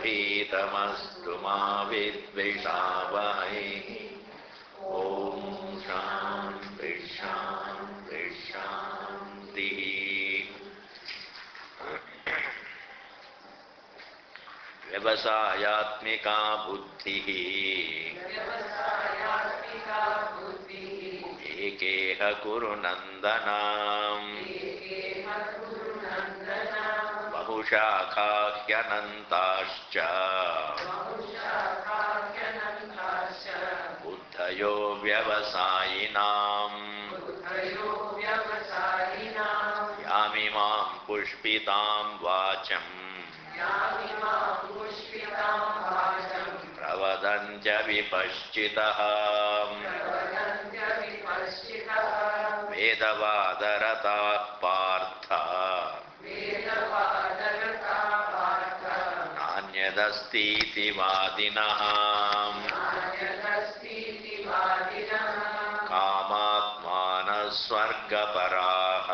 भीतमस्तु मा विद्विषावहै। ॐ शान्ति शान्ति शान्तिः। व्यवसायात्मिका बुद्धिः एकेह कुरु नन्दन। बहुशाखा ह्यनन्ताश्च बुद्धयो व्यवसायिनाम्। यामिमां पुष्पितां वाचम् प्रवदन्त्य विपश्चितः। वेदवादरताः पार्थ नान्यदस्तीति वादिनः। कामात्मानः स्वर्गपराः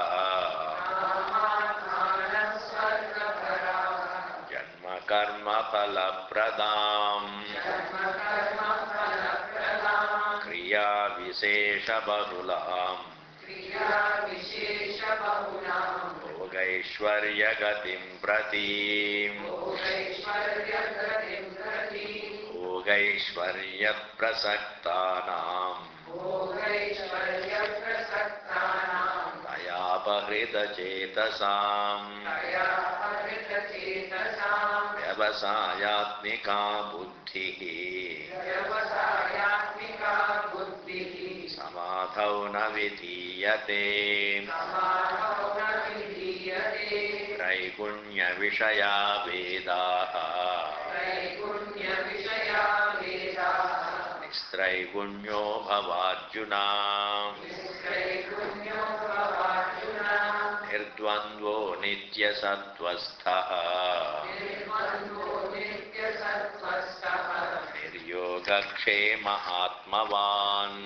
जन्म कर्म फलप्रदाम् क्रिया विशेषबहुलाम् भोगैश्वर्यगतिं प्रति भोगैश्वर्यप्रसक्तानाम् दयापहृतचेतसाम् व्यवसायात्मिका बुद्धिः समाधौ न विधीयते। त्रैगुण्यविषया वेदाः निस्त्रैगुण्यो भवार्जुन। निर्द्वन्द्वो नित्यसत्त्वस्थः निर्योगक्षेम आत्मवान्।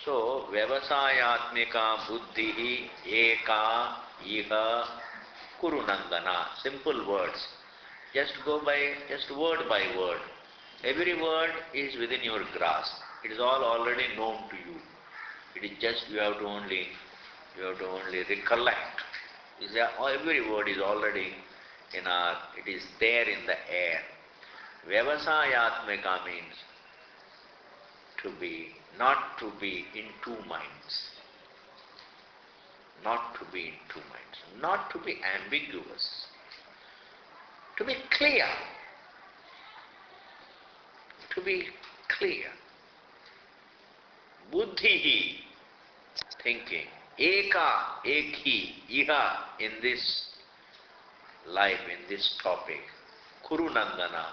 So, Vyavasayatmika Buddhihi Eka Iha Kurunandana. Simple words. Just go by, just word by word. Every word is within your grasp. It is all already known to you. It is just you have to only recollect. Every word is already it is there in the air. Vyavasayatmika means not to be in two minds. Not to be in two minds. Not to be ambiguous. To be clear. To be clear. Buddhihi, thinking. Eka, ekhi, iha, in this life, in this topic. Kurunandana,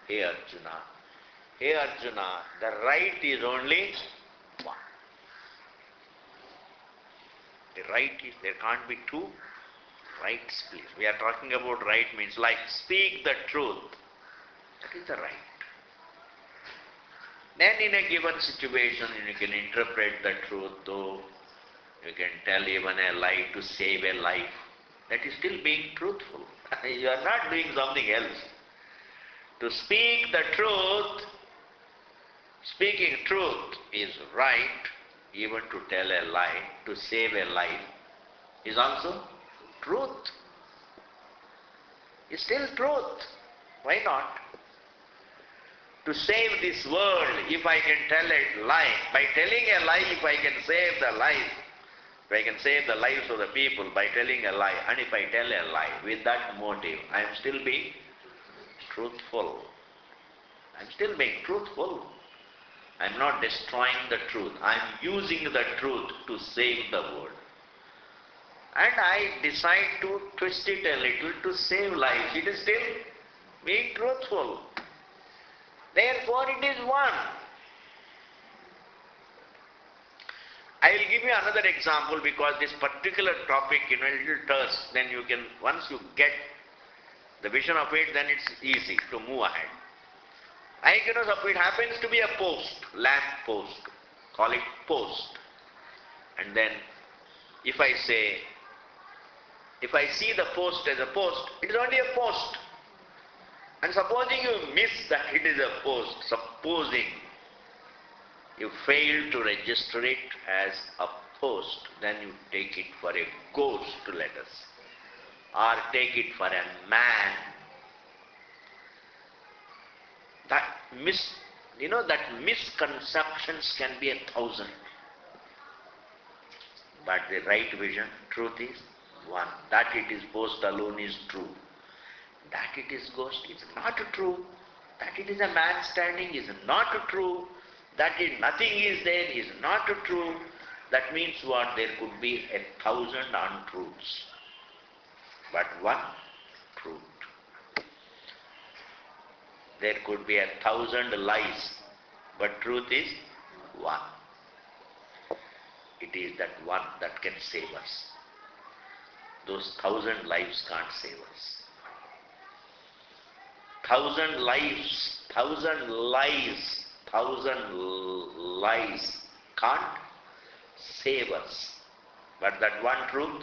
hey Arjuna. Hey Arjuna, the right is only one. The right is, there can't be two rights, please. We are talking about right means like speak the truth. That is the right. Then in a given situation, you can interpret the truth, though you can tell even a lie to save a life. That is still being truthful. You are not doing something else. To speak the truth, speaking truth is right. Even to tell a lie, to save a life, is also truth. It's still truth. Why not? To save this world, if I can tell a lie, by telling a lie, if I can save the life, if I can save the lives of the people by telling a lie, and if I tell a lie with that motive, I am still being truthful. I am still being truthful. I am not destroying the truth. I am using the truth to save the world. And I decide to twist it a little to save lives. It is still being truthful. Therefore, it is one. I will give you another example because this particular topic, a little terse, then you can, once you get the vision of it, then it's easy to move ahead. It happens to be a post, lamp post, call it post. And then, if I say, If I see the post as a post, it is only a post. And supposing you miss that it is a post, supposing you fail to register it as a post, then you take it for a ghost, let us, or take it for a man. That misconceptions can be 1,000. But the right vision, truth is one. That it is post alone is true. That it is ghost is not true. That it is a man standing is not true. That nothing is there is not true. That means what? There could be 1,000 untruths, but one truth. There could be 1,000 lies, but truth is one. It is that one that can save us. Those 1,000 lives can't save us. 1,000 lives, 1,000 lies, 1,000 lies can't save us. But that one truth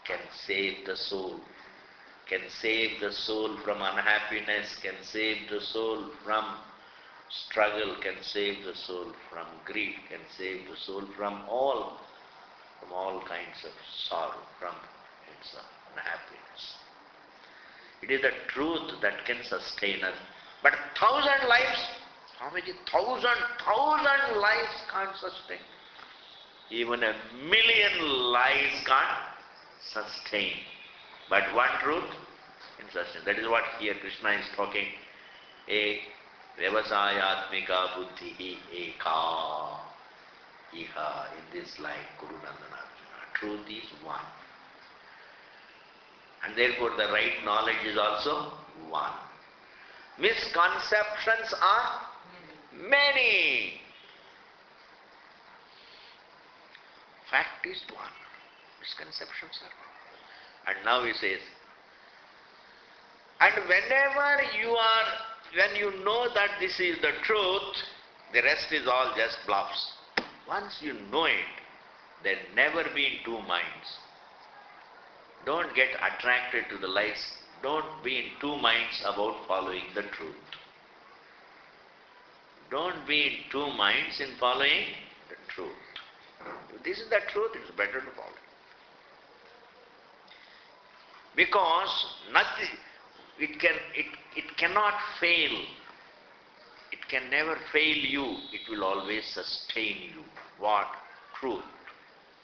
can save the soul. Can save the soul from unhappiness, can save the soul from struggle, can save the soul from grief, can save the soul from all kinds of sorrow, from its unhappiness. It is the truth that can sustain us. But 1,000 lives, how many? 1,000 lives can't sustain. Even 1,000,000 lives can't sustain. But one truth can sustain. That is what here Krishna is talking. Vyavasayatmika buddhi eka iha. In this line, Guru Nandana Arjuna. Truth is one. And therefore the right knowledge is also one. Misconceptions are many. Fact is one. Misconceptions are one. And now he says, and when you know that this is the truth, the rest is all just bluffs. Once you know it, then never be in two minds. Don't get attracted to the lies. Don't be in two minds about following the truth. Don't be in two minds in following the truth. If this is the truth, it is better to follow. Because nothing, it cannot fail. It can never fail you. It will always sustain you. What? Truth.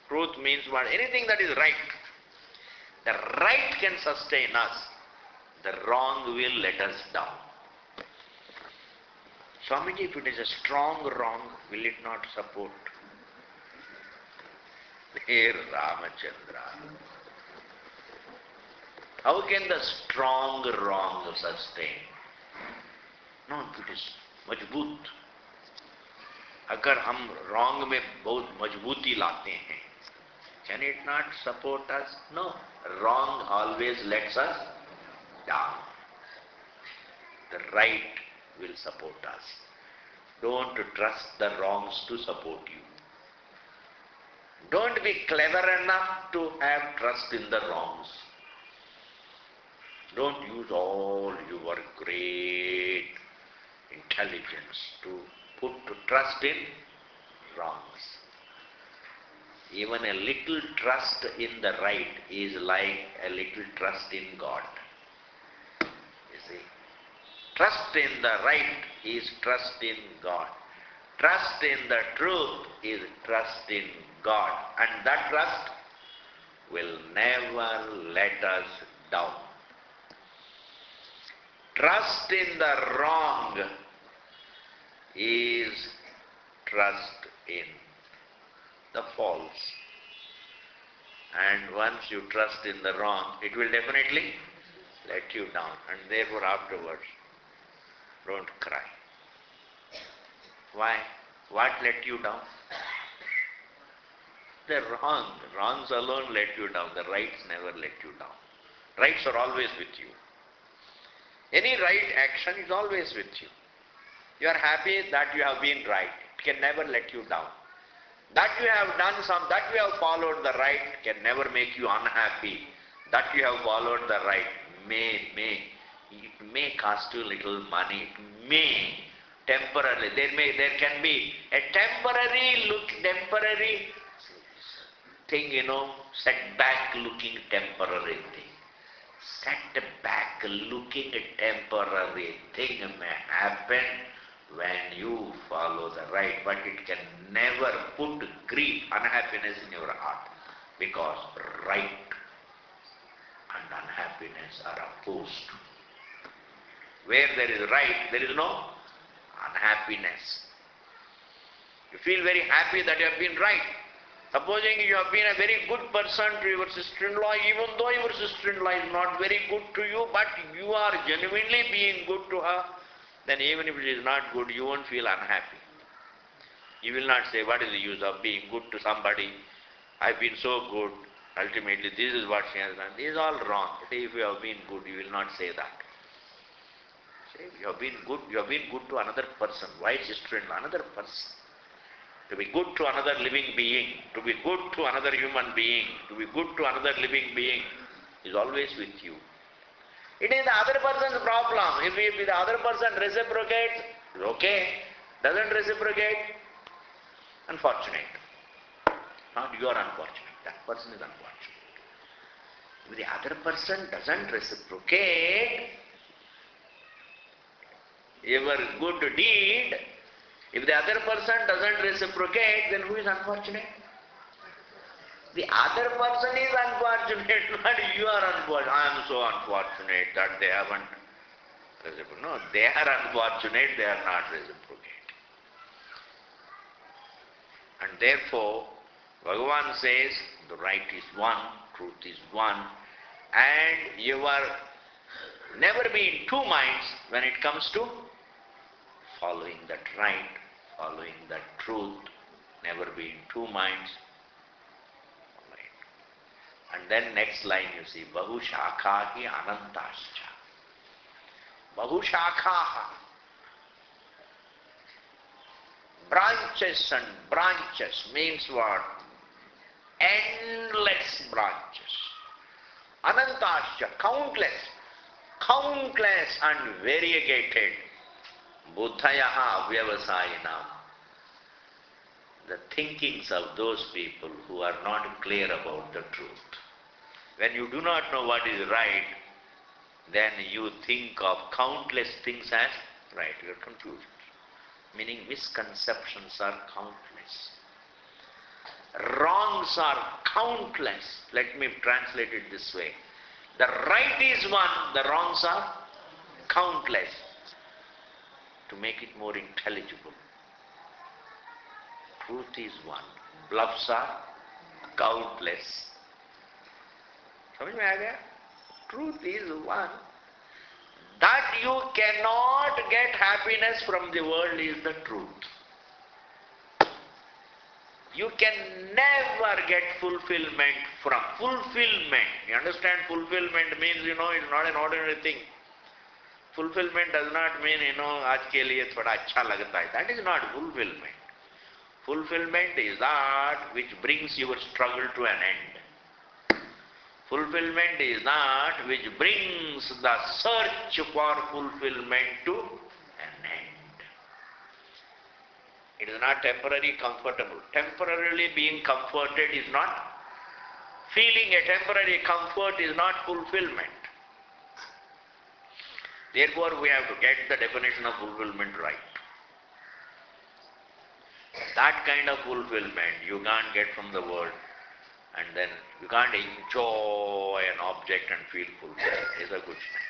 Truth means what? Anything that is right. The right can sustain us. The wrong will let us down. Swamiji, if it is a strong wrong, will it not support? Dear Ramachandra. How can the strong wrong sustain? No, it is मजबूत. अगर हम wrong में बहुत मजबूती लाते हैं, can it not support us? No. Wrong always lets us down. The right will support us. Don't trust the wrongs to support you. Don't be clever enough to have trust in the wrongs. Don't use all your great intelligence to put trust in wrongs. Even a little trust in the right is like a little trust in God. You see? Trust in the right is trust in God. Trust in the truth is trust in God. And that trust will never let us down. Trust in the wrong is trust in the false. And once you trust in the wrong, it will definitely let you down. And therefore afterwards, don't cry. Why? What let you down? The wrong. The wrongs alone let you down. The rights never let you down. Rights are always with you. Any right action is always with you. You are happy that you have been right. It can never let you down. That you have done that you have followed the right can never make you unhappy. that you have followed the right. It may cost you little money. It may temporarily. There can be a temporary thing, setback looking temporary thing. Setback looking temporary thing may happen when you follow the right, but it can never put grief, unhappiness in your heart, because right and unhappiness are opposed. Where there is right, there is no unhappiness. You feel very happy that you have been right. Supposing you have been a very good person to your sister-in-law, even though your sister-in-law is not very good to you, but you are genuinely being good to her, then even if it is not good, you won't feel unhappy. You will not say, what is the use of being good to somebody? I've been so good. Ultimately, this is what she has done. This is all wrong. If you have been good, you will not say that. Say, you have been good to another person. Why sister-in-law? Another person. To be good to another living being, to be good to another human being, to be good to another living being is always with you. It is the other person's problem. If the other person reciprocates, okay. Doesn't reciprocate, unfortunate. Not you are unfortunate. That person is unfortunate. If the other person doesn't reciprocate your good deed, if the other person doesn't reciprocate, then who is unfortunate? The other person is unfortunate, not you are unfortunate. I am so unfortunate that they haven't reciprocated. No, they are unfortunate, they are not reciprocate. And therefore, Bhagavan says, the right is one, truth is one, and you are never be in two minds when it comes to following that right, following that truth, never be in two minds. Right. And then next line you see, Bahu Shakhahi Anantascha. Bahu Shakhaha. Branches and branches means what? Endless branches. Anantascha, countless and variegated. Buddhayaha Vyavasayinam. The thinkings of those people who are not clear about the truth. When you do not know what is right, then you think of countless things as right. You are confused. Meaning misconceptions are countless. Wrongs are countless. Let me translate it this way. The right is one, the wrongs are countless. To make it more intelligible, truth is one, bluffs are countless. समझ में आ गया? Truth is one. That you cannot get happiness from the world is the truth. You can never get fulfillment from fulfillment. You understand? Fulfillment means, it's not an ordinary thing. Fulfillment does not mean, आज के लिए थोड़ा अच्छा लगता है. That is not fulfillment. Fulfillment is that which brings your struggle to an end. Fulfillment is that which brings the search for fulfillment to an end. It is not temporarily comfortable. Temporarily being comforted is not, feeling a temporary comfort is not fulfillment. Therefore, we have to get the definition of fulfillment right. That kind of fulfillment you can't get from the world, and then you can't enjoy an object and feel fulfilled. It's a good thing.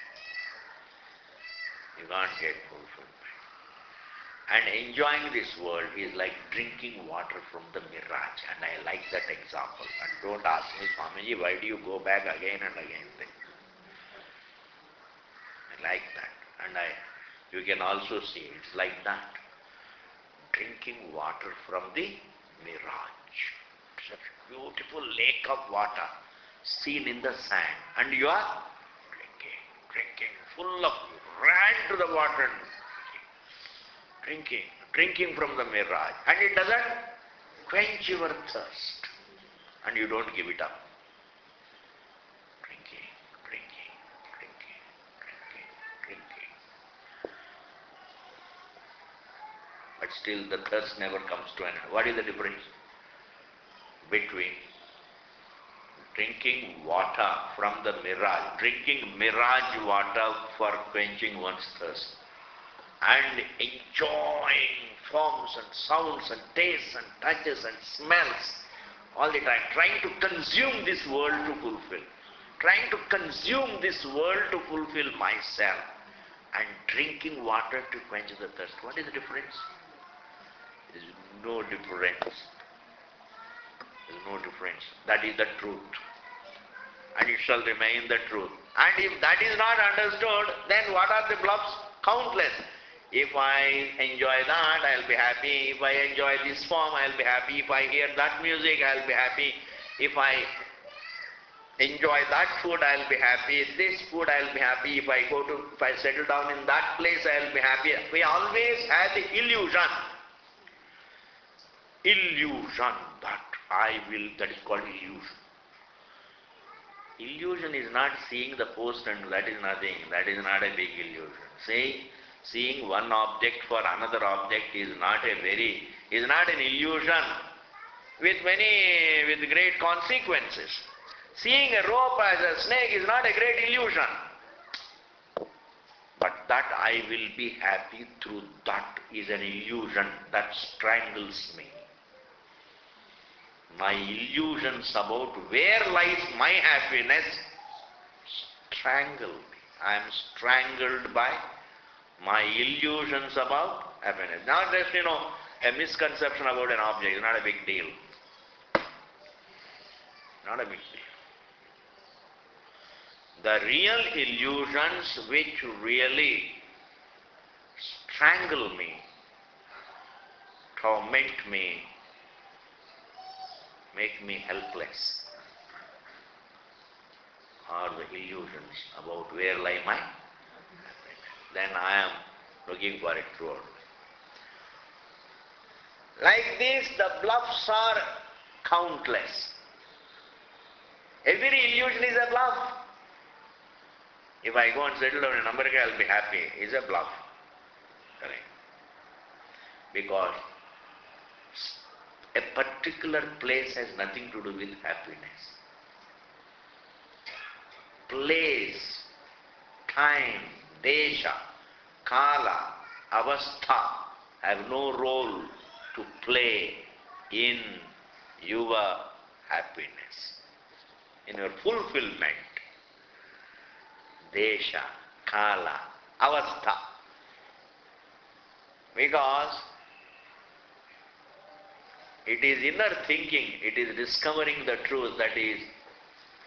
You can't get fulfillment. And enjoying this world is like drinking water from the mirage, and I like that example. And don't ask me, Swamiji, why do you go back again and again? Like that. And you can also see it's like that. Drinking water from the mirage. It's a beautiful lake of water seen in the sand. And you are drinking, full of, ran to the water and drinking from the mirage. And it doesn't quench your thirst. And you don't give it up. Drinking. still the thirst never comes to an end. What is the difference between drinking water from the mirage, drinking mirage water for quenching one's thirst, and enjoying forms and sounds and tastes and touches and smells all the time, trying to consume this world to fulfill, trying to consume this world to fulfill myself, and drinking water to quench the thirst? What is the difference? There is no difference. There is no difference. That is the truth. And it shall remain the truth. And if that is not understood, then what are the bluffs? Countless. If I enjoy that, I'll be happy. If I enjoy this form, I'll be happy. If I hear that music, I'll be happy. If I enjoy that food, I'll be happy. This food, I'll be happy. If I settle down in that place, I'll be happy. We always have the illusion. Illusion that I will, that is called illusion. Illusion is not seeing the post and that is nothing. That is not a big illusion. Seeing one object for another object is not an illusion with great consequences. Seeing a rope as a snake is not a great illusion. But that I will be happy through that is an illusion that strangles me. My illusions about where lies my happiness strangle me. I am strangled by my illusions about happiness. Not just, a misconception about an object is not a big deal. Not a big deal. The real illusions which really strangle me, torment me, make me helpless, are the illusions about where lie my happiness. Then I am looking for it throughout. Like this, the bluffs are countless. Every illusion is a bluff. If I go and settle down in America, I'll be happy. It's a bluff. Correct. Because a particular place has nothing to do with happiness. Place, time, desha, kala, avastha have no role to play in your happiness, in your fulfillment. Desha, kala, avastha. Because it is inner thinking, it is discovering the truth. That is,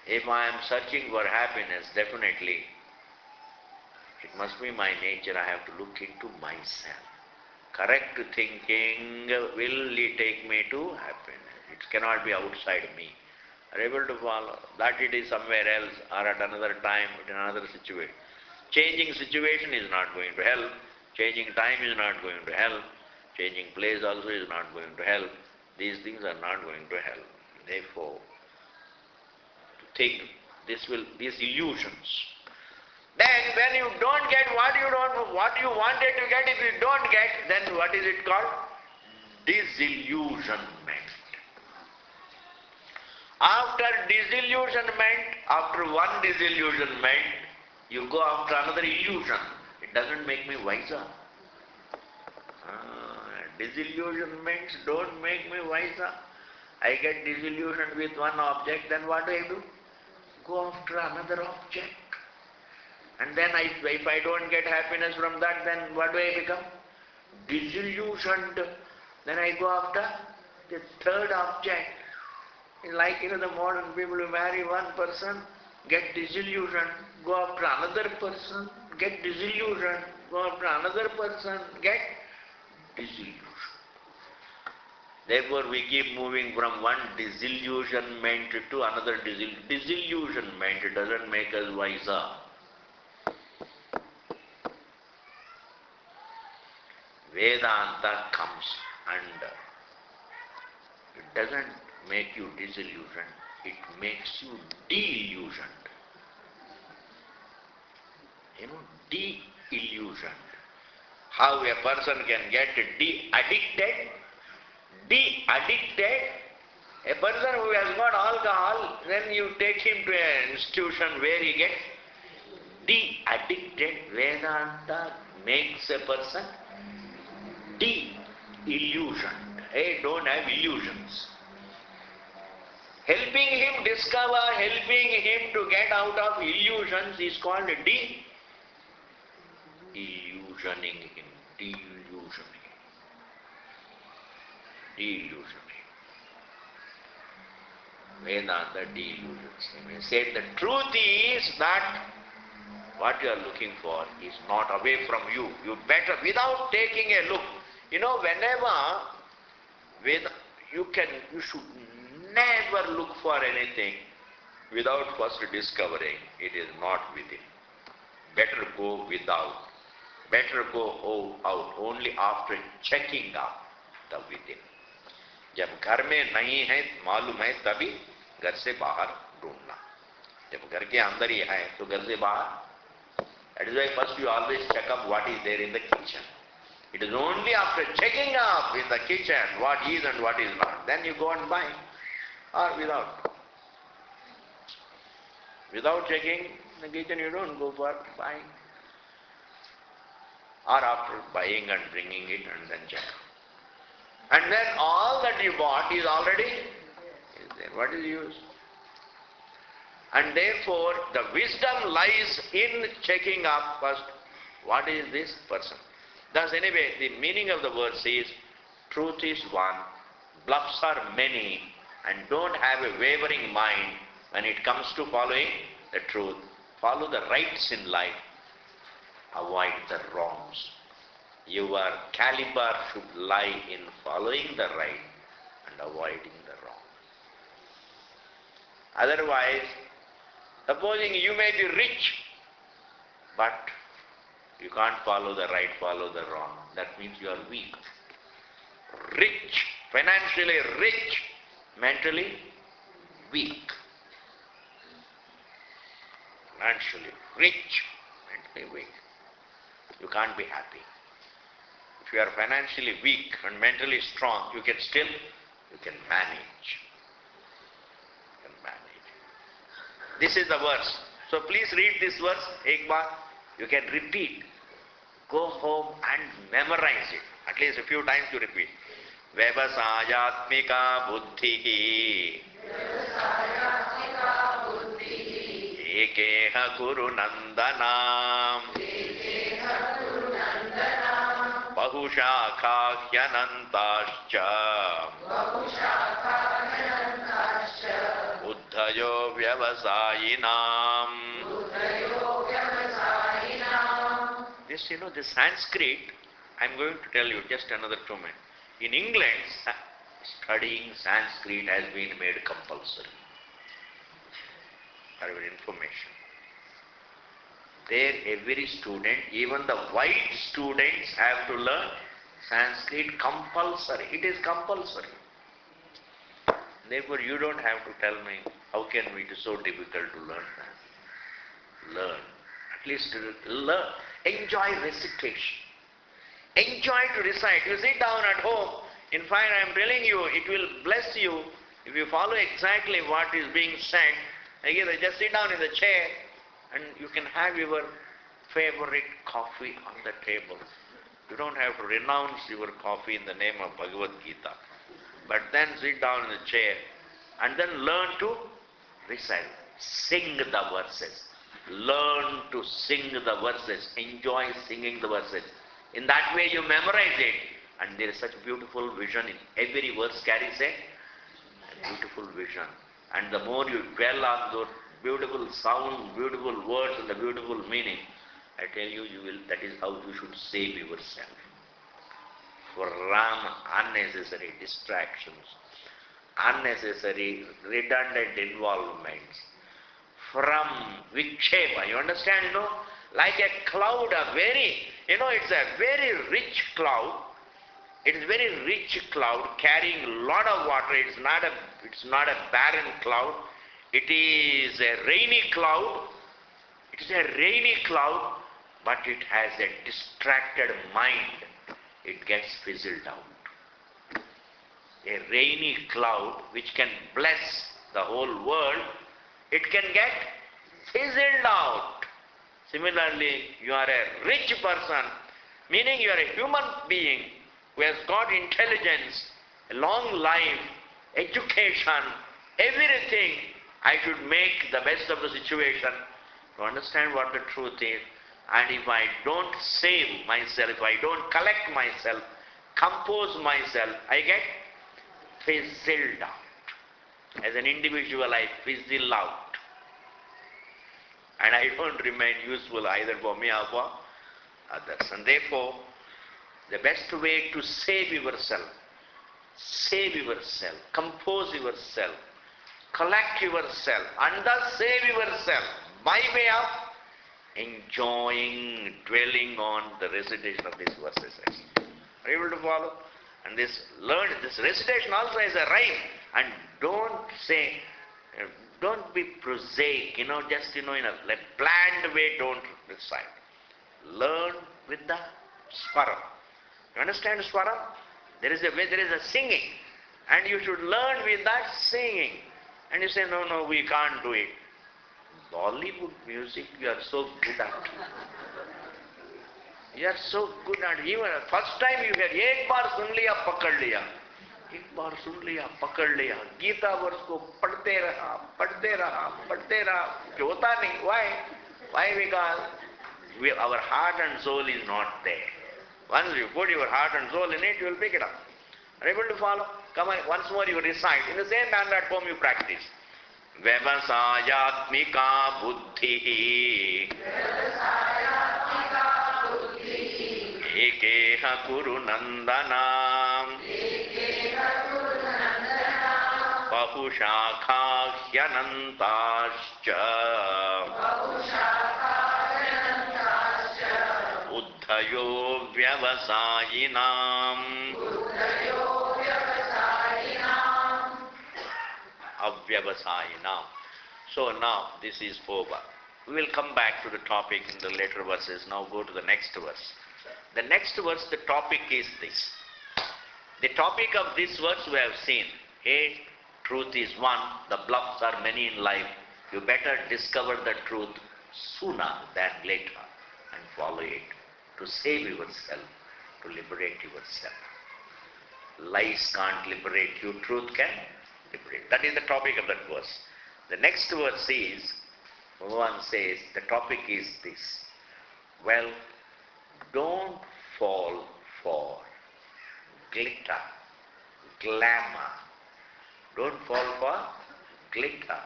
if I am searching for happiness, definitely it must be my nature. I have to look into myself. Correct thinking will take me to happiness. It cannot be outside me. Are able to follow? That it is somewhere else or at another time, in another situation. Changing situation is not going to help. Changing time is not going to help. Changing place also is not going to help. These things are not going to help. Therefore, to think these illusions. Then when you don't get what you wanted to get, if you don't get, then what is it called? Disillusionment. After one disillusionment, you go after another illusion. It doesn't make me wiser. Disillusionments don't make me wiser. I get disillusioned with one object, then what do? Go after another object. And then if I don't get happiness from that, then what do I become? Disillusioned. Then I go after the third object. Like, the modern people who marry one person, get disillusioned, go after another person, get disillusioned, go after another person, get disillusioned. Therefore, we keep moving from one disillusionment to another disillusionment. It doesn't make us wiser. Vedanta comes and it doesn't make you disillusioned, it makes you de-illusioned. De-illusioned. how a person can get de-addicted. De-addicted. A person who has got alcohol, then you take him to an institution where he gets de-addicted. Vedanta makes a person de-illusioned. Hey, don't have illusions. Helping him discover, helping him to get out of illusions is called de-illusioning him. De-illusioning. De-illusioning. Vedanta de-illusions him. He said the truth is that what you are looking for is not away from you. You better, without taking a look. You know, whenever you should never look for anything without first discovering it is not within. Better go without. Better go out only after checking out the within. जब घर में नहीं है मालूम है तभी घर से बाहर ढूंढना. जब घर के अंदर ही है तो घर से बाहर. That is why first you always check up what is there in the kitchen. It is only after checking up in the kitchen what is and what is not, then you go and buy. Or without. Without checking in the kitchen, you don't go for buying. Or after buying and bringing it and then check. And then all that you bought is already there. What is the use? And therefore, the wisdom lies in checking up first, what is this person? Thus, anyway, the meaning of the verse is, truth is one, bluffs are many, and don't have a wavering mind when it comes to following the truth. Follow the rights in life. Avoid the wrongs. Your caliber should lie in following the right and avoiding the wrong. Otherwise, supposing you may be rich, but you can't follow the right, follow the wrong. That means you are weak. Rich, financially rich, mentally weak. Financially rich, mentally weak. You can't be happy. If you are financially weak and mentally strong, you can manage. You can manage. This is the verse. So please read this verse, ek baar. You can repeat. Go home and memorize it. At least a few times you repeat. Vyavasayatmika buddhihi ekeha kuru nandanam bahushakha hyanantascha buddhayo vyavasayinam. This, the Sanskrit, I am going to tell you just another 2 minutes. In England, studying Sanskrit has been made compulsory. For your information. There, every student, even the white students, have to learn Sanskrit compulsory. It is compulsory. Therefore, you don't have to tell me how can it is so difficult to learn that. Learn. At least learn. Enjoy recitation. Enjoy to recite. You sit down at home. In fact, I am telling you, it will bless you if you follow exactly what is being said. Again, just sit down in the chair and you can have your favorite coffee on the table. You don't have to renounce your coffee in the name of Bhagavad Gita. But then sit down in the chair and then learn to recite. Sing the verses. Learn to sing the verses. Enjoy singing the verses. In that way you memorize it. And there is such beautiful vision in every verse carries a beautiful vision. And the more you dwell on those beautiful sounds, beautiful words and the beautiful meaning, I tell you, that is how you should save yourself. From unnecessary distractions, unnecessary redundant involvements, from vikshepa. You understand, like a cloud, it's a very rich cloud. It is very rich cloud carrying a lot of water. It's not a barren cloud. It is a rainy cloud. It is a rainy cloud, but it has a distracted mind, it gets fizzled out. A rainy cloud which can bless the whole world, it can get fizzled out. Similarly, you are a rich person, meaning you are a human being who has got intelligence, a long life, education, everything. I should make the best of the situation to understand what the truth is. And if I don't save myself, if I don't collect myself, compose myself, I get fizzled out. As an individual, I fizzle out. And I don't remain useful either for me or for others. And therefore, the best way to save yourself, compose yourself, collect yourself, and thus save yourself by way of enjoying, dwelling on the recitation of these verses. Are you able to follow? And this recitation also is a rhyme. And don't say, don't be prosaic, just, in a bland way, don't recite. Learn with the swaram. You understand swaram? There is a singing. And you should learn with that singing. And you say, no, we can't do it. Bollywood music, you are so good at. You are so good at. Even first time you hear, एक बार सुन लिया पकड़ लिया, एक बार सुन लिया पकड़ लिया, गीता वर्ष को पढ़ते रहा, होता नहीं. Why? Because our heart and soul is not there. Once you put your heart and soul in it, you will pick it up. Are you able to follow? Come on, once more you recite. In the same manner at home you practice. Vyavasayatmika buddhi ekeha kuru nandanam bahushakha hyanantascha uddhayo vyavasayinam avyavasayinam. So now this is over. We will come back to the topic in the later verses. Now go to the next verse. The next verse, the topic is this. The topic of this verse we have seen. A, truth is one, the bluffs are many in life. You better discover the truth sooner than later and follow it to save yourself, to liberate yourself. Lies can't liberate you, truth can liberate. That is the topic of that verse. The next verse is, Bhagavan says, the topic is this. Well, don't fall for glitter, glamour. Don't fall for glitter,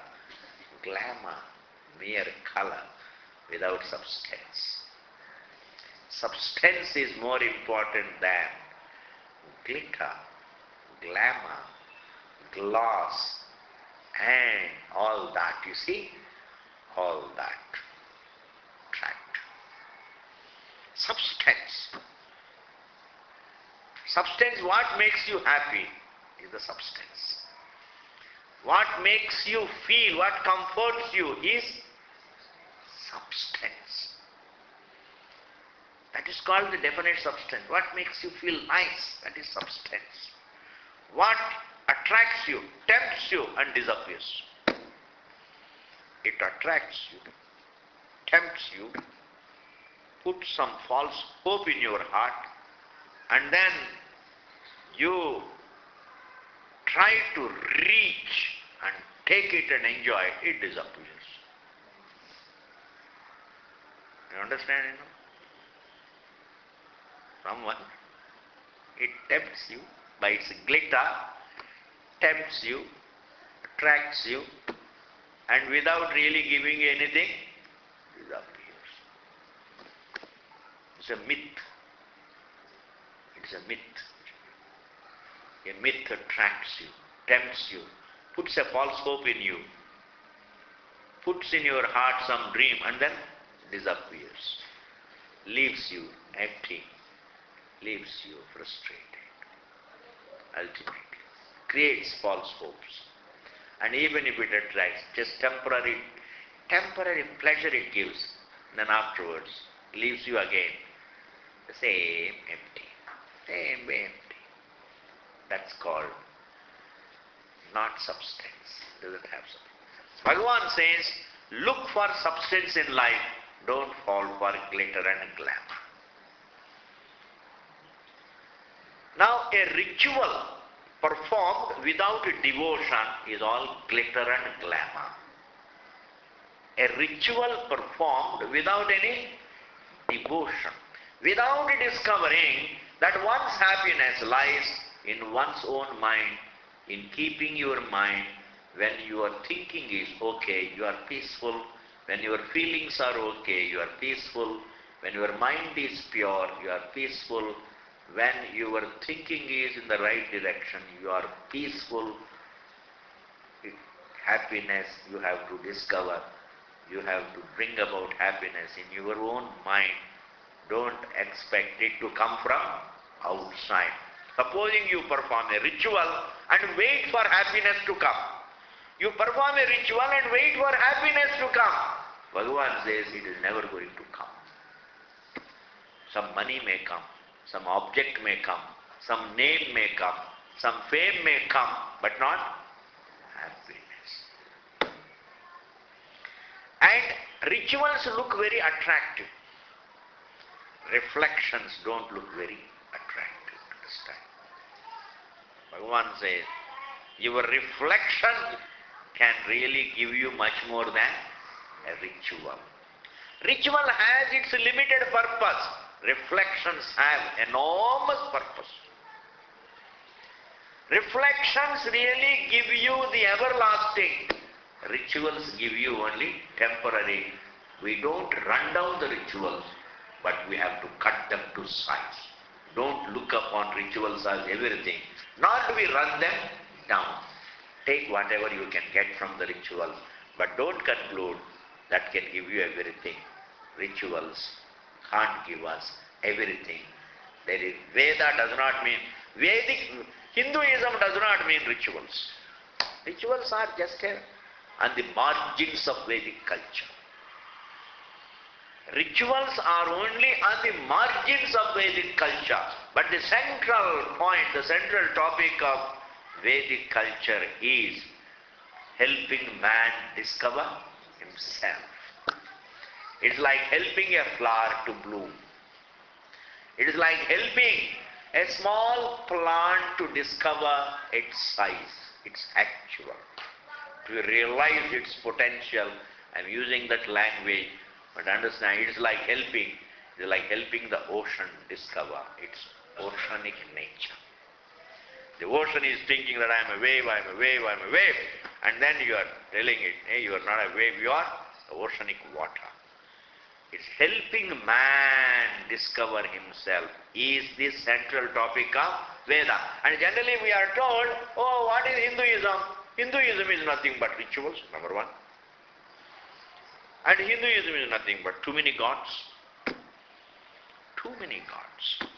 glamour, mere color without substance. Substance is more important than glitter, glamour, gloss, and all that. You see? All that. Tract. Substance. Substance, what makes you happy is the substance. What makes you feel, what comforts you is substance. That is called the definite substance. What makes you feel nice, that is substance. What attracts you, tempts you and disappears. It attracts you, tempts you, puts some false hope in your heart, and then you try to reach and take it and enjoy it, it disappears. You understand? Someone, it tempts you by its glitter, tempts you, attracts you, and without really giving anything, disappears. It's a myth. It's a myth. A myth attracts you, tempts you, puts a false hope in you, puts in your heart some dream and then disappears. Leaves you empty, leaves you frustrated, ultimately. Creates false hopes. And even if it attracts, just temporary pleasure it gives, then afterwards leaves you again. The same empty. Same empty. That's called not substance. Doesn't have substance. Bhagavan says, look for substance in life. Don't fall for glitter and glamour. Now, a ritual performed without devotion is all glitter and glamour. A ritual performed without any devotion, without discovering that one's happiness lies in one's own mind, in keeping your mind. When your thinking is okay, you are peaceful. When your feelings are okay, you are peaceful. When your mind is pure, you are peaceful. When your thinking is in the right direction, you are peaceful. Happiness you have to discover. You have to bring about happiness in your own mind. Don't expect it to come from outside. Supposing you perform a ritual and wait for happiness to come. You perform a ritual and wait for happiness to come. Bhagavan says it is never going to come. Some money may come, some object may come, some name may come, some fame may come, but not happiness. And rituals look very attractive. Reflections don't look very attractive at this time. Bhagavan says, your reflection can really give you much more than a ritual. Ritual has its limited purpose. Reflections have enormous purpose. Reflections really give you the everlasting. Rituals give you only temporary. We don't run down the rituals, but we have to cut them to size. Don't look upon rituals as everything. Nor do we run them down. Take whatever you can get from the rituals, but don't conclude that can give you everything. Rituals can't give us everything. There is Veda does not mean, Vedic Hinduism does not mean rituals. Rituals are just on the margins of Vedic culture. Rituals are only on the margins of Vedic culture, but the central point, the central topic of Vedic culture is helping man discover himself. It's like helping a flower to bloom. It is like helping a small plant to discover its size, its actual, to realize its potential. I'm using that language, but understand, it's like helping the ocean discover its oceanic nature. The ocean is thinking that I'm a wave, I'm a wave, I'm a wave. And then you are telling it, hey, you are not a wave, you are the oceanic water. It's helping man discover himself is the central topic of Veda. And generally we are told, oh, what is Hinduism? Hinduism is nothing but rituals, number one. And Hinduism is nothing but too many gods. Too many gods.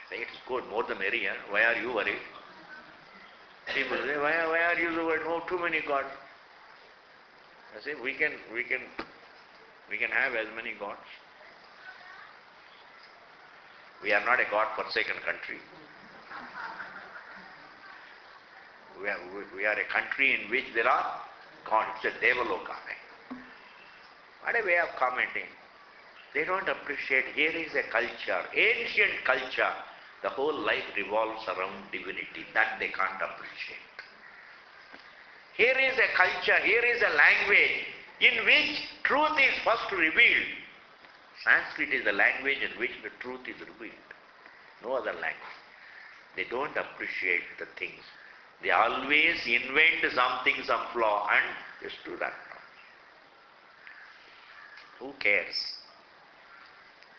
Say it's good, more the merrier. Why are you worried? People say, why are you so worried? Oh, too many gods. I say, we can have as many gods. We are not a God-forsaken country. We are a country in which there are gods. It's a Devaloka. What a way of commenting. They don't appreciate, here is a culture, ancient culture. The whole life revolves around divinity. That they can't appreciate. Here is a culture, here is a language in which truth is first revealed. Sanskrit is the language in which the truth is revealed. No other language. They don't appreciate the things. They always invent something, some flaw, and just do that. Who cares?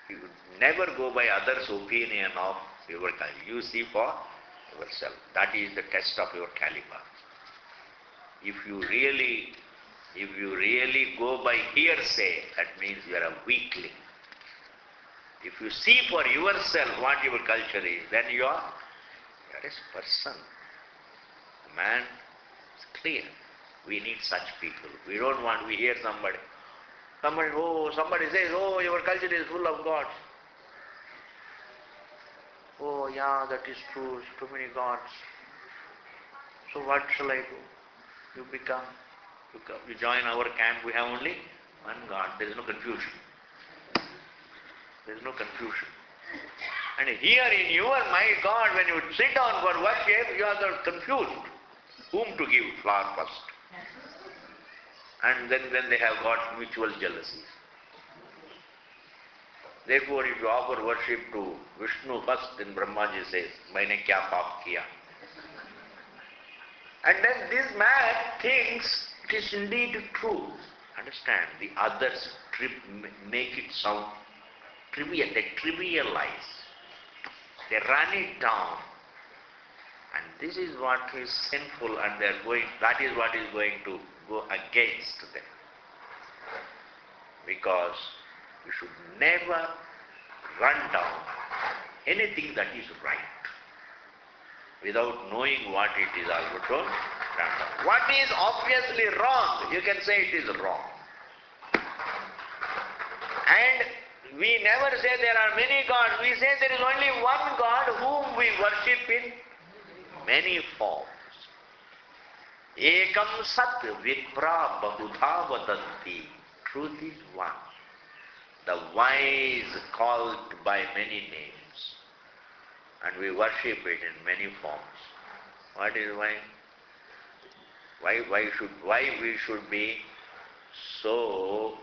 You never go by others' opinion of your culture. You see for yourself. That is the test of your caliber. If you really go by hearsay, that means you are a weakling. If you see for yourself what your culture is, then you are a person. Man is clear. We need such people. We don't want, we hear somebody, Somebody says, oh, your culture is full of gods. Oh, yeah, that is true, too many gods. So what shall I do? You you join our camp, we have only one God. There is no confusion. There is no confusion. And here in your mind, God, when you sit down for worship, you are confused. Whom to give flower first? And then they have got mutual jealousies. Therefore, if you offer worship to Vishnu first, then Brahmaji says, Maine kya paap kiya? And then this man thinks it is indeed true. Understand, the others make it sound trivial. They trivialize. They run it down. And this is what is sinful, and that is what is going to go against them. Because you should never run down anything that is right without knowing what it is also run down. What is obviously wrong, you can say it is wrong. And we never say there are many gods. We say there is only one God whom we worship in many forms. Ekam sat vipra bahudha vadanti. Truth is one. The wise called by many names. And we worship it in many forms. What is why? Why we should be so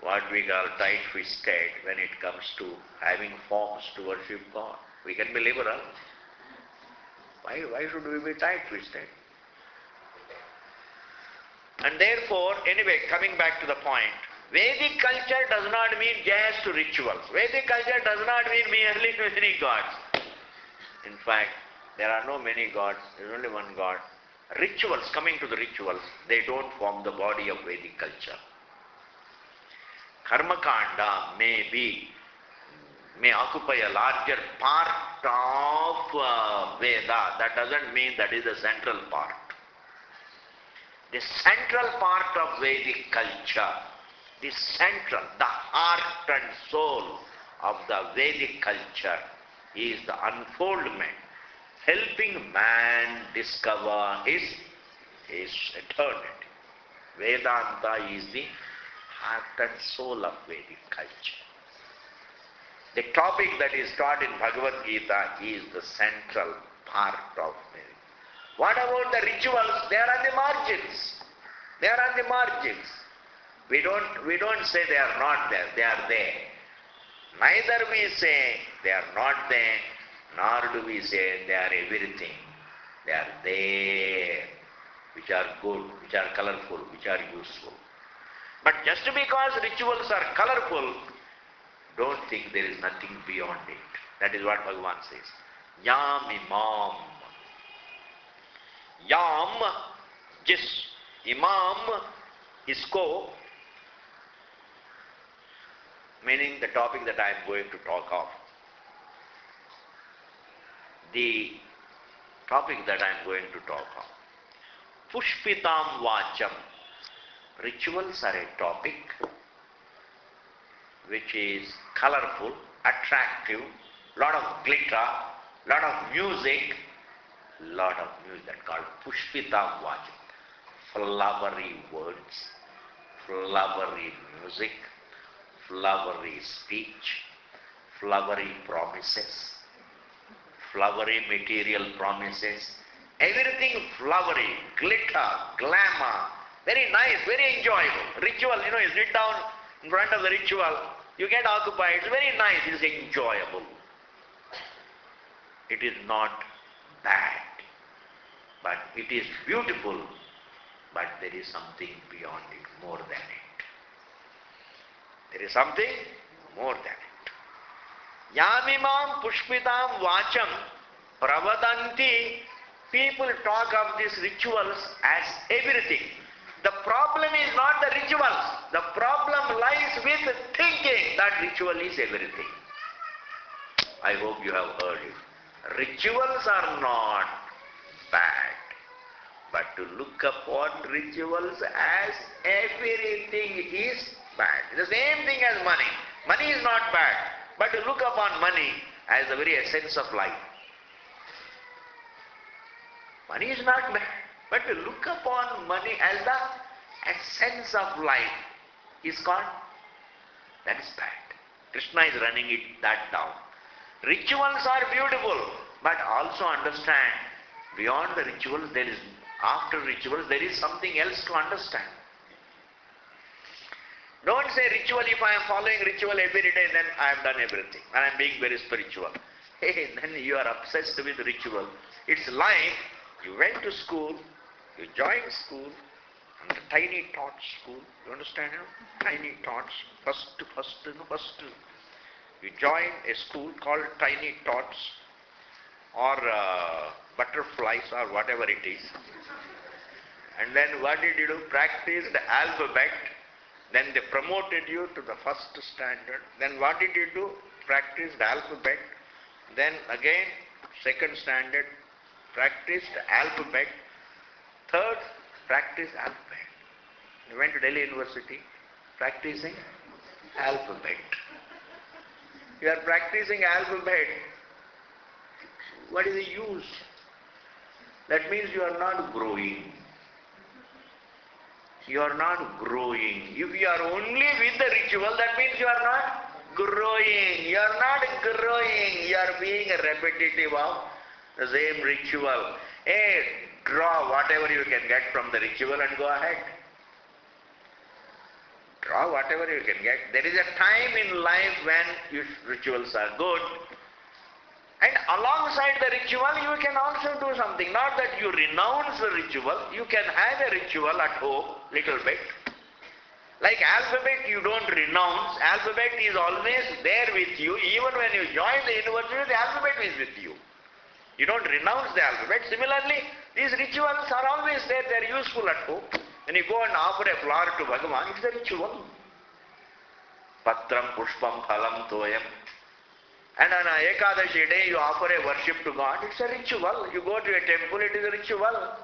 what we call tight-fisted when it comes to having forms to worship God? We can be liberal. Why should we be tight-fisted? And therefore, anyway, coming back to the point, Vedic culture does not mean just rituals. Vedic culture does not mean merely many gods. In fact, there are no many gods, there is only one God. Rituals, coming to the rituals, they don't form the body of Vedic culture. Karma Kanda may occupy a larger part of Veda. That doesn't mean that is the central part. The central part of Vedic culture, the heart and soul of the Vedic culture is the unfoldment, helping man discover his eternity. Vedanta is the heart and soul of Vedic culture. The topic that is taught in Bhagavad Gita is the central part of Vedic. What about the rituals? They are on the margins. They are on the margins. We don't say they are not there. They are there. Neither we say they are not there, nor do we say they are everything. They are there, which are good, which are colorful, which are useful. But just because rituals are colorful, don't think there is nothing beyond it. That is what Bhagavan says. Yam imam. Yam, jis imam, isko, meaning the topic that I am going to talk of. The topic that I am going to talk of. Pushpitam vacham. Rituals are a topic which is colorful, attractive, lot of glitter, lot of music that called Pushpitam vacham. Flowery words, flowery music, flowery speech, flowery promises, flowery material promises, everything flowery, glitter, glamour, very nice, very enjoyable. Ritual, you sit down in front of the ritual, you get occupied, it's very nice, it is enjoyable. It is not bad, but it is beautiful, but there is something beyond it, more than it. There is something more than it. Yamimam pushpitam vacham pravadanti. People talk of these rituals as everything. The problem is not the rituals. The problem lies with thinking that ritual is everything. I hope you have heard it. Rituals are not bad. But to look upon rituals as everything is bad. The same thing as money. Money is not bad, but to look upon money as the very essence of life. Money is not bad, but to look upon money as the essence of life is called, that is bad. Krishna is running that down. Rituals are beautiful, but also understand, beyond the rituals, after rituals, there is something else to understand. Don't say ritual, if I am following ritual every day, then I have done everything, and I am being very spiritual. Hey, then you are obsessed with ritual. It's like you went to school, you joined school, and the tiny tots school, you understand? Tiny tots, first. You join a school called Tiny Tots, or butterflies, or whatever it is. And then what did you do? Practice the alphabet. Then they promoted you to the first standard. Then what did you do? Practice the alphabet. Then again, second standard, practice the alphabet. Third, practice alphabet. You went to Delhi University, practicing alphabet. You are practicing alphabet. What is the use? That means you are not growing. You are not growing. If you are only with the ritual, that means you are not growing. You are not growing. You are being repetitive of the same ritual. Hey, draw whatever you can get from the ritual and go ahead. Draw whatever you can get. There is a time in life when rituals are good. And alongside the ritual, you can also do something. Not that you renounce the ritual. You can have a ritual at home, little bit. Like alphabet, you don't renounce. Alphabet is always there with you. Even when you join the university, the alphabet is with you. You don't renounce the alphabet. Similarly, these rituals are always there. They are useful at home. When you go and offer a flower to Bhagavan, it's a ritual. Patram, pushpam, phalam, toyam. And on Ekadashi day, you offer a worship to God. It's a ritual. You go to a temple, it is a ritual.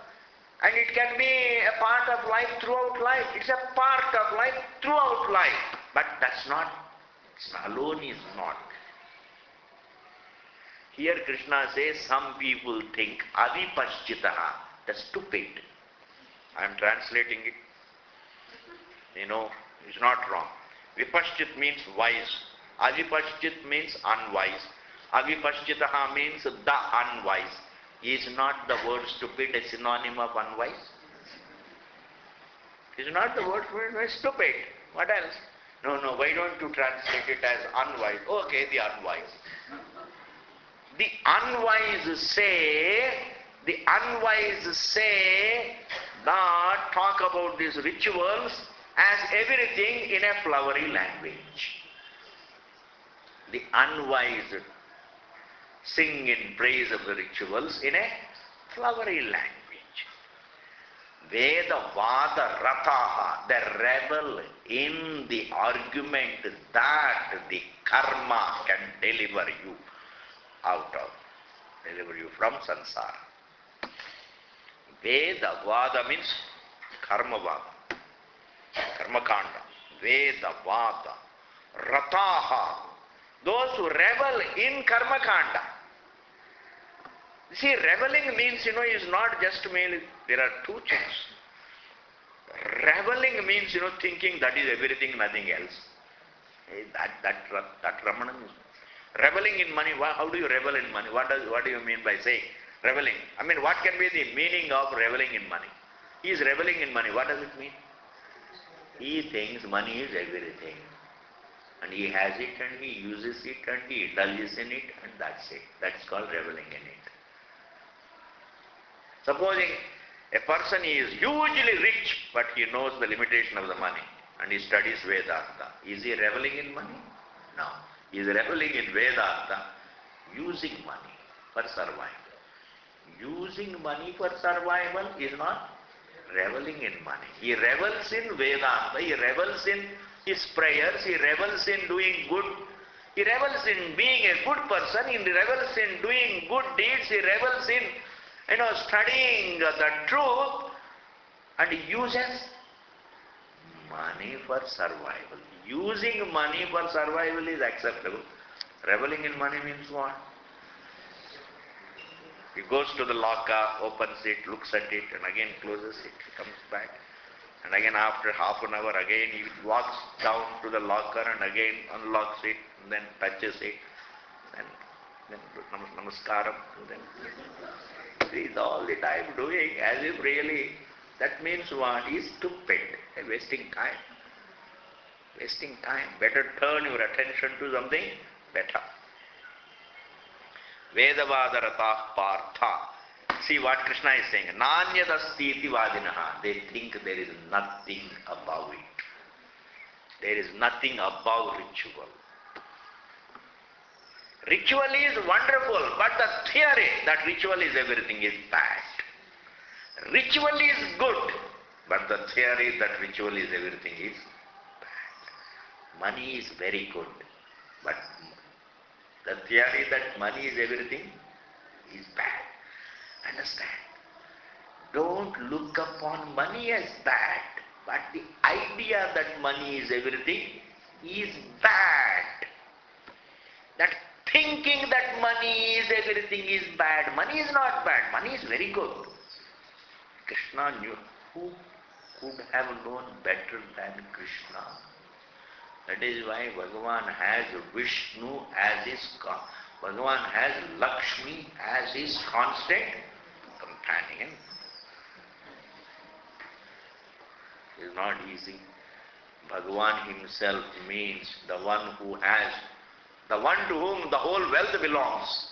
And it can be a part of life throughout life. It's a part of life throughout life. But that's not, alone is not. Here Krishna says, some people think, avipaschitaha, the stupid. I am translating it. You know, it's not wrong. Vipaschit means wise. Avipaschit means unwise. Avipaschitaha means the unwise. Is not the word stupid a synonym of unwise? Is not the word stupid? What else? No, why don't you translate it as unwise? Okay, the unwise. The unwise say that talk about these rituals as everything in a flowery language. The unwise sing in praise of the rituals in a flowery language. Veda vada rataha, they revel in the argument that the karma can deliver you from samsara. Veda vada means karma vada, karma kanda. Veda vada rataha, those who revel in karma kanda. See, reveling means, is not just merely, there are two things. Reveling means, thinking that is everything, nothing else. That Ramanan is. Reveling in money, how do you revel in money? What do you mean by saying reveling? I mean, what can be the meaning of reveling in money? He is reveling in money. What does it mean? He thinks money is everything. And he has it and he uses it and he indulges in it and that's it. That's called reveling in it. Supposing a person is hugely rich but he knows the limitation of the money and he studies Vedanta. Is he reveling in money? No. He is reveling in Vedanta, using money for survival. Using money for survival is not reveling in money. He revels in Vedanta, he revels in his prayers, he revels in doing good, he revels in being a good person, he revels in doing good deeds, he revels in, studying the truth, and he uses Money for survival. Using money for survival is acceptable. Reveling in money means what? He goes to the locker, opens it, looks at it, and again closes it, comes back. And again after half an hour, again he walks down to the locker and again unlocks it, and then touches it, and then namaskaram, and then he is all the time doing as if really, that means what? He is stupid, wasting time. Wasting time. Better turn your attention to something better. Vedavadarata partha. See what Krishna is saying. Nanyadastiti vadinaha. They think there is nothing above it. There is nothing above ritual. Ritual is wonderful, but the theory that ritual is everything is bad. Ritual is good, but the theory that ritual is everything is bad. Money is very good, but the theory that money is everything is bad. Understand? Don't look upon money as bad, but the idea that money is everything is bad. That thinking that money is everything is bad. Money is not bad. Money is very good. Krishna knew. Who could have known better than Krishna? That is why Bhagavan has Vishnu as his, Bhagavan has Lakshmi as his constant companion. It is not easy. Bhagavan himself means the one who has, the one to whom the whole wealth belongs.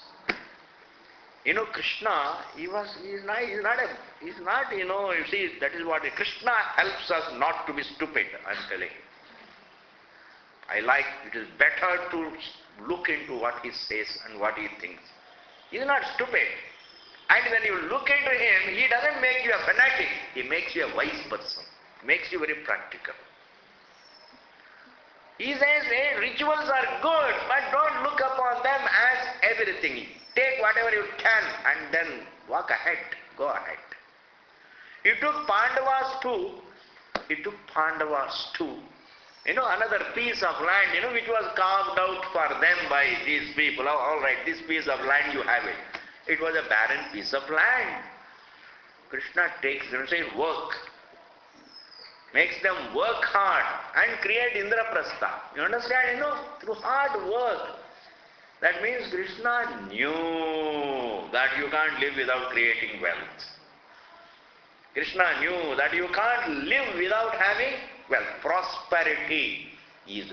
You know, Krishna, he's not, you see, that is what, Krishna helps us not to be stupid, I am telling you. It is better to look into what he says and what he thinks. He is not stupid. And when you look into him, he doesn't make you a fanatic, he makes you a wise person, makes you very practical. He says, hey, rituals are good, but don't look upon them as everything. Take whatever you can and then walk ahead, go ahead. He took Pandavas too. You know, another piece of land, which was carved out for them by these people. All right, this piece of land, you have it. It was a barren piece of land. Krishna takes them and says, work. Makes them work hard and create Indraprastha. You understand? Through hard work. That means Krishna knew that you can't live without creating wealth. Krishna knew that you can't live without having wealth. Prosperity is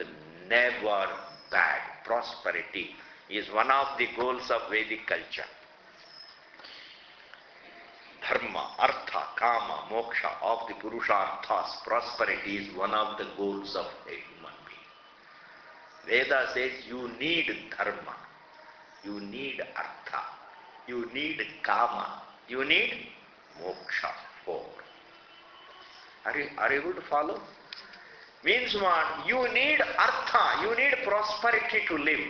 never bad. Prosperity is one of the goals of Vedic culture. Dharma, artha, kama, moksha, of the purusharthas, prosperity is one of the goals of a human being. Veda says you need dharma, you need artha, you need kama, you need moksha. Four. Are you able to follow? Means what? You need artha, you need prosperity to live.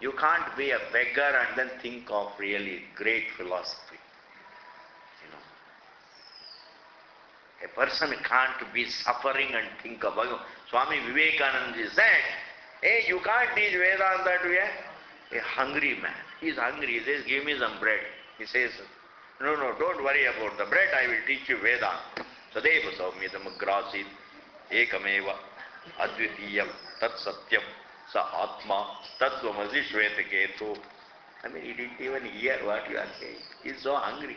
You can't be a beggar and then think of really great philosophy. A person can't be suffering and think of Swami Vivekananda said, hey, you can't teach Vedanta to a hungry man. He is hungry. He says, give me some bread. He says, no, don't worry about the bread. I will teach you Vedanta. Sadeva Saumyadam Agrasit Ekameva Advitiyam Tat Satyam Sa Atma Tatvamasi Shvetaketu. I mean, he didn't even hear what you are saying. He is so hungry.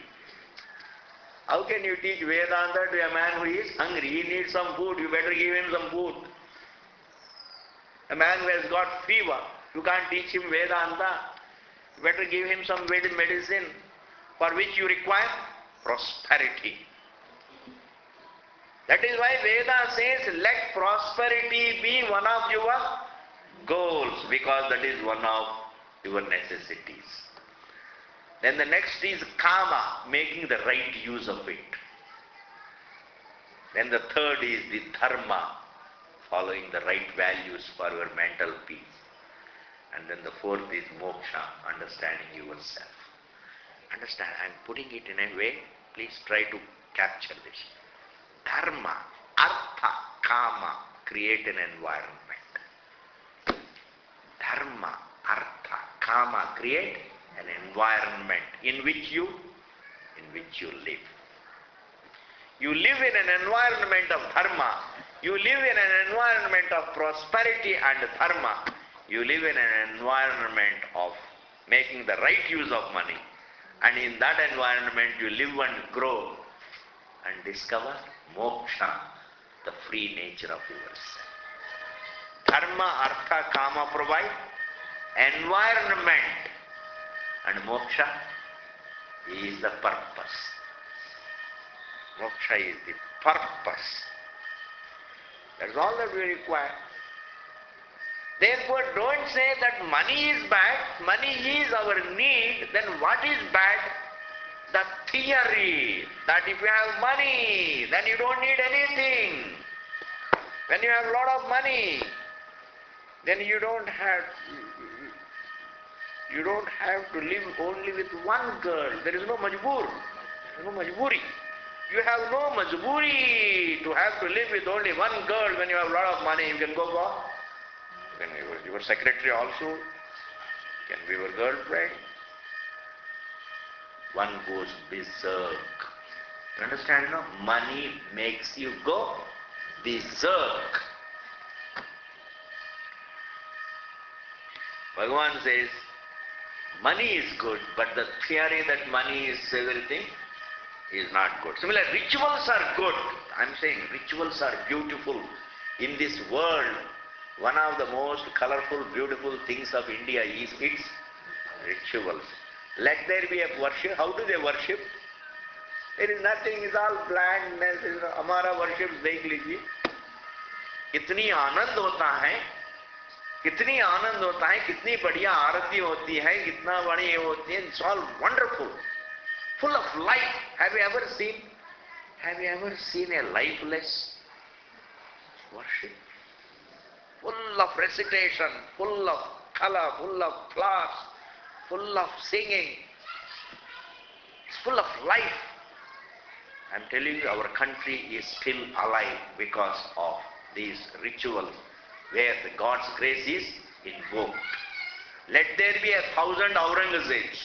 How can you teach Vedanta to a man who is hungry? He needs some food, you better give him some food. A man who has got fever, you can't teach him Vedanta. You better give him some medicine, for which you require prosperity. That is why Veda says, let prosperity be one of your goals, because that is one of your necessities. Then the next is kama, making the right use of it. Then the third is the dharma, following the right values for your mental peace. And then the fourth is moksha, understanding yourself. Understand, I am putting it in a way, please try to capture this. Dharma, artha, kama create an environment. Dharma, artha, kama create an environment in which you live. You live in an environment of dharma. You live in an environment of prosperity and dharma. You live in an environment of making the right use of money. And in that environment you live and grow and discover moksha, the free nature of yourself. Dharma, artha, kama provide environment, and moksha is the purpose. Moksha is the purpose. That's all that we require. Therefore, don't say that money is bad, money is our need. Then what is bad? The theory that if you have money, then you don't need anything. When you have a lot of money, then you don't have to live only with one girl. There is no majboor. There is no majboori. You have no majboori to have to live with only one girl. When you have a lot of money, you can go for. Then your secretary also can be your girlfriend. One goes berserk. You understand, no? Money makes you go berserk. Bhagavan says, money is good, but the theory that money is everything is not good. Similarly, rituals are good. I am saying rituals are beautiful. In this world, one of the most colorful, beautiful things of India is its rituals. Let there be a worship. How do they worship? There is nothing, it's all blandness. Hamara worship देख लीजिए. कितनी आनंद होता है, कितनी आनंद होता है, कितनी बढ़िया आरती होती है, कितना बड़ी होती है. It's all wonderful, full of life. Have you ever seen a lifeless worship? Full of recitation, full of color, full of flowers, full of singing. It's full of life. I'm telling you, our country is still alive because of these rituals where the God's grace is invoked. Let there be 1,000 Aurangzebs.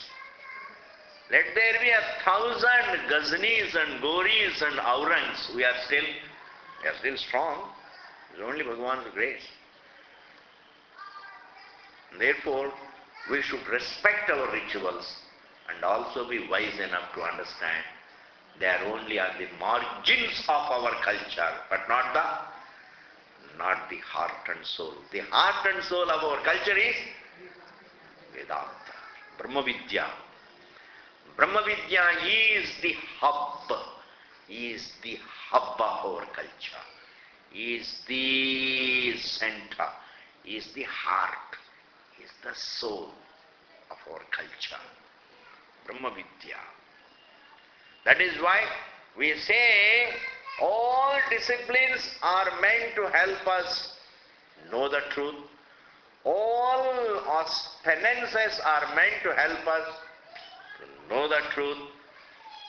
Let there be 1,000 Ghaznis and Goris and Aurangs. We are still strong. It's only Bhagavan's grace. Therefore, we should respect our rituals and also be wise enough to understand they are only on the margins of our culture, but not the heart and soul. The heart and soul of our culture is Vedanta, Brahma Vidya. Brahma Vidya is the hub of our culture, is the center, is the heart, is the soul of our culture. Brahma Vidya. That is why we say all disciplines are meant to help us know the truth. All penances are meant to help us to know the truth.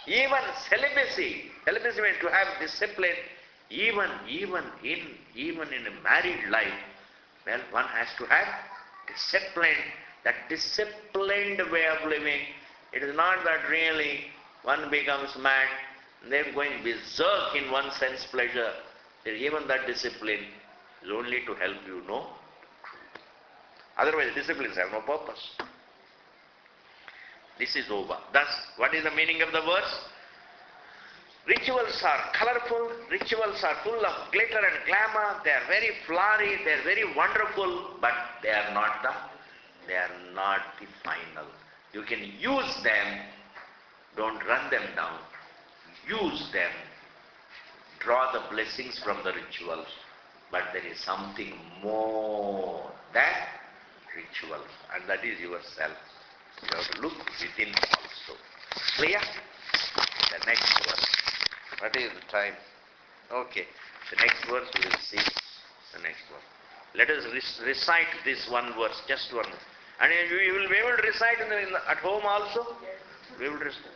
Even celibacy means to have discipline. Even in a married life, well, one has to have discipline. That disciplined way of living. It is not that really one becomes mad, they're going berserk in one sense pleasure. Even that discipline is only to help you know truth. Otherwise, disciplines have no purpose. This is over. Thus, what is the meaning of the verse? Rituals are colorful, rituals are full of glitter and glamour, they are very flowery, they are very wonderful, but they are not the final. You can use them, don't run them down. Use them, draw the blessings from the rituals, but there is something more than rituals, and that is yourself. You have to look within also. Clear? The next verse. What is the time? Okay. The next verse we will see. The next one. Let us recite this one verse, just one. And you will be able to recite at home also? We will recite.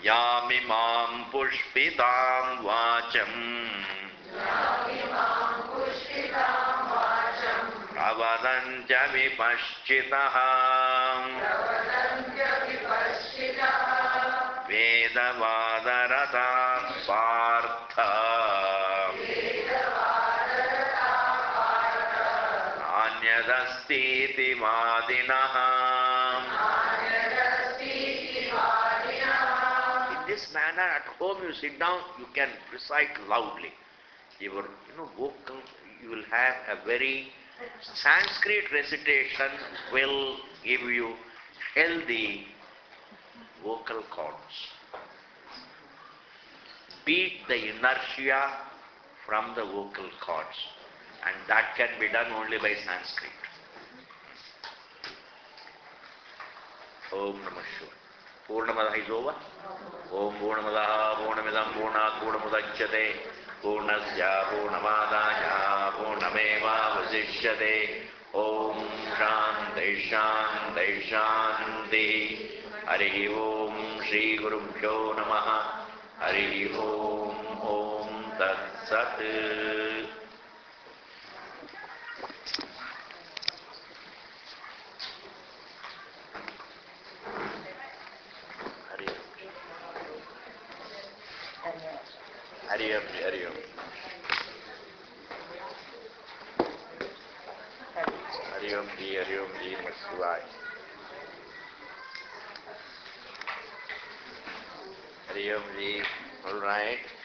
Yamimam pushpitam vacham वदन्त्य विपश्चितः वेदवादरताः Partha नान्यदस्तीति वादिनः. In this manner, at home you sit down, you can recite loudly. Your vocal, you will have a very Sanskrit recitation will give you healthy vocal cords. Beat the inertia from the vocal cords, and that can be done only by Sanskrit. Om Namah Shivaya. Purnamada is over. Om Purnamadaha Purnamidam Purnat Purnamudachyate Purnasya Purnamadaya Purnameva Vasishyate. Om Shanti Shanti Shanti. Hari Om Shri Gurubhyo Namaha. Hari Om Om Tat Sat. Hari Om, Hari Om. Hari Om Ji, Hari Om Ji, Namah Shivaya. Hari Om Ji, all right.